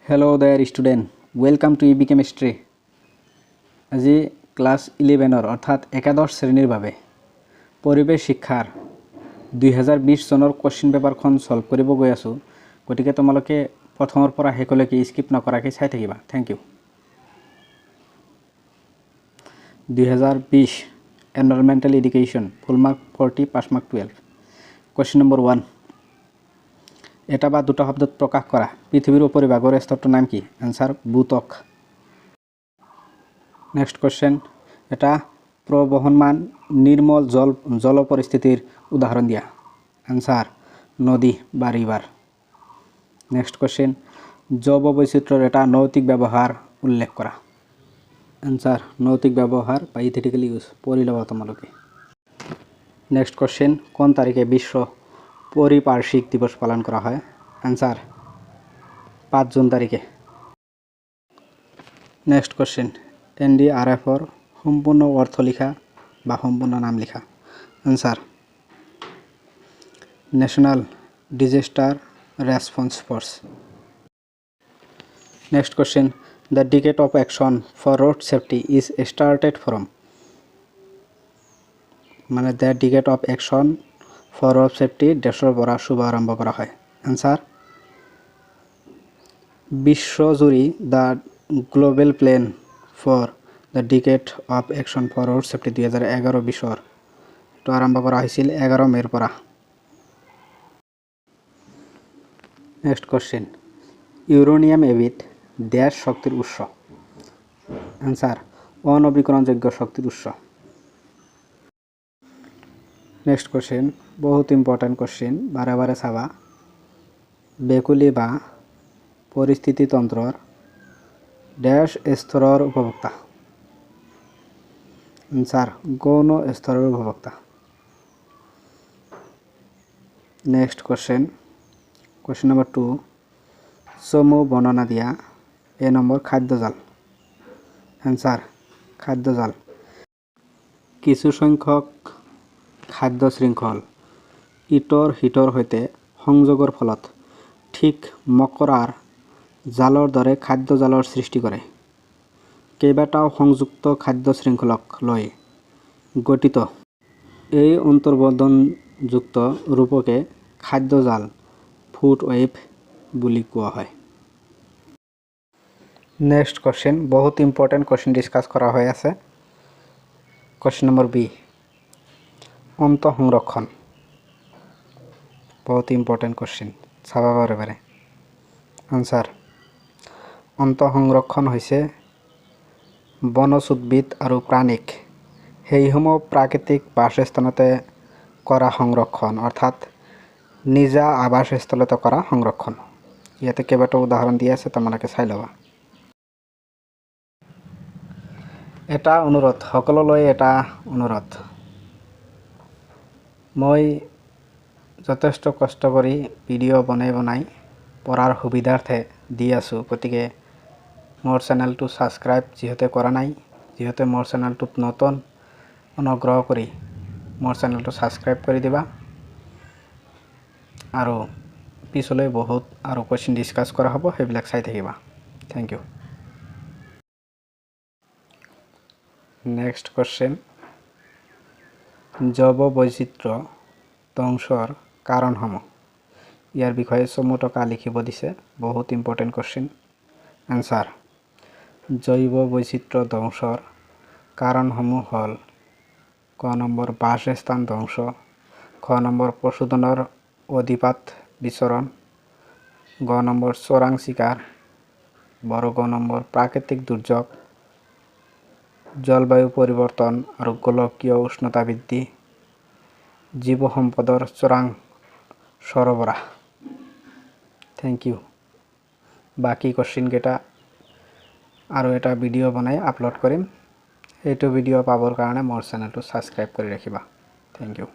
Hello there student, welcome to EB Chemistry. আজি class 11 অর্থাৎ একাদশ শ্রেণীর বাবে পৰিবেশ শিক্ষাৰ 2020 চনৰ কোশ্চেন পেপাৰখন সলভ কৰিব গৈ আছো গতিকে তোমালোকে প্ৰথমৰ পৰা হেকলৈকে স্কিপ নকৰাকৈ চাই থাকিবা thank you 2020 environmental education full mark 40 pass mark 12 question number 1 এটা বা দুটা শব্দত প্ৰকাশ কৰা পৃথিৱীৰ উপৰিভাগৰ স্তৰটোৰ নাম কি আনসাৰ ভূত্বক নেক্সট কোশ্চেন এটা প্ৰবহনমান নিৰ্মল জল পৰিস্থিতিৰ উদাহৰণ দিয়া আনসাৰ নদী বা ৰিভাৰ নেক্সট কোশ্চেন জৈৱ বৈচিত্ৰ্যৰ এটা নৈতিক ব্যৱহাৰ উল্লেখ কৰা আনসাৰ নৈতিক ব্যৱহাৰ বা ইথিক্যাল ইউজ পঢ়ি লবা তোমালোকে নেক্সট কোশ্চেন কোন তাৰিখে বিশ্ব परिपार्श्विक दिवस पालन करा है आंसर 5 जून तारिखे नेक्स्ट क्वेश्चन NDRF सम्पूर्ण अर्थ लिखा बा सम्पूर्ण नाम लिखा answer national disaster response force next question the decade of action for road safety is started from माने the decade of action for road safety देशर পৰা শুভাৰম্ভ কৰা হয় आंसर বিশ্বজুৰি the global plan for the decade of action for road safety 2011-20 তো আৰম্ভ কৰা হৈছিল 11 মেৰ পৰা নেক্সট কোশ্চেন ইউৰেনিয়াম এবিধ ড্যাশ শক্তিৰ উৎস आंसर অনবীকৰণযোগ্য শক্তিৰ উৎস नेक्स्ट क्वेश्चन बहुत इम्पोर्टेंट क्वेश्चन बारे बारे चाबा बेकुली बा परिस्थिति तंत्रर डैश स्तरर उपभोक्ता आंसर गौण स्तरर उपभोक्ता नेक्स्ट क्वेश्चन नंबर 2 समूह बर्णना दिया ए नम्बर खाद्यजाल आंसर खाद्यजाल किछु संख्यक खाद्य शृंखल इटर हिटर सहित संयोगर फलत ठीक मकरार जालर दरे खाद्य जालर सृष्टि करे केइबाटाओ संयुक्त खाद्य शृंखलक लय गठित এই অন্তৰ্বৰ্ধনযুক্ত ৰূপকে খাদ্য জাল ফুড ওয়েব বুলি কোৱা হয় নেক্সট কোশ্চেন বহুত ইম্পৰ্টেন্ট কোশ্চেন ডিসকাস কৰা হৈ আছে কোশ্চেন নম্বৰ বি অন্ত সংৰক্ষণ बहुत इम्पोर्टेंट क्वेश्चन চাবা বাৰে বাৰে आंसर অন্ত সংৰক্ষণ হৈছে বনজ উদ্ভিদ আৰু প্ৰাণীক সেইসমূহ প্ৰাকৃতিক বাসস্থানতে কৰা সংৰক্ষণ অৰ্থাৎ নিজা আৱাসস্থলতে কৰা সংৰক্ষণ ইয়াতে কেইবাটাও উদাহৰণ দিয়া আছে তোমালোকে চাই লবা এটা অনুৰোধ সকলোলৈ এটা অনুৰোধ মই যথেষ্ট কষ্ট কৰি ভিডিও বনাই পঢ়াৰ সুবিধাৰ্থে দি আছো গতিকে মোৰ চেনেলটো সাবস্ক্ৰাইব যিহেতু কৰা নাই যিহেতু মোৰ চেনেলটো নতুন অনুগ্ৰহ কৰি মোৰ চেনেলটো সাবস্ক্ৰাইব কৰি দিবা আৰু পিছলৈ বহুত আৰু কোশ্চেন ডিসকাস কৰা হ'ব সেইবিলাক চাই থাকিবা থ্যাংক ইউ নেক্সট কোশ্চেন জৈৱ বৈচিত্ৰ্য ধ্বংসৰ কাৰণসমূহ ইয়াৰ বিষয়ে চমু টকা লিখিব দিছে বহুত ইম্পৰ্টেন্ট কোশ্চেন आंसर জৈৱ বৈচিত্ৰ্য ধ্বংসৰ কাৰণসমূহ হল ক নম্বৰ বাসস্থান ধ্বংস খ নম্বৰ পশুধনৰ অধিপাত বিচৰণ গ নম্বৰ চোৰাং চিকাৰ গ নম্বৰ প্ৰাকৃতিক দুৰ্যোগ জলবায়ু পৰিৱৰ্তন আৰু গোলকীয় উষ্ণতা বৃদ্ধি জীৱ সম্পদৰ চোৰাং সৰবৰাহ থ্যাংক ইউ বাকি কোশ্চেন কেটা আৰু এটা ভিডিও বনাই আপলোড কৰিম এইটো ভিডিও পাবৰ কাৰণে মোৰ চেনেলটো সাবস্ক্ৰাইব কৰি ৰাখিবা থ্যাংক ইউ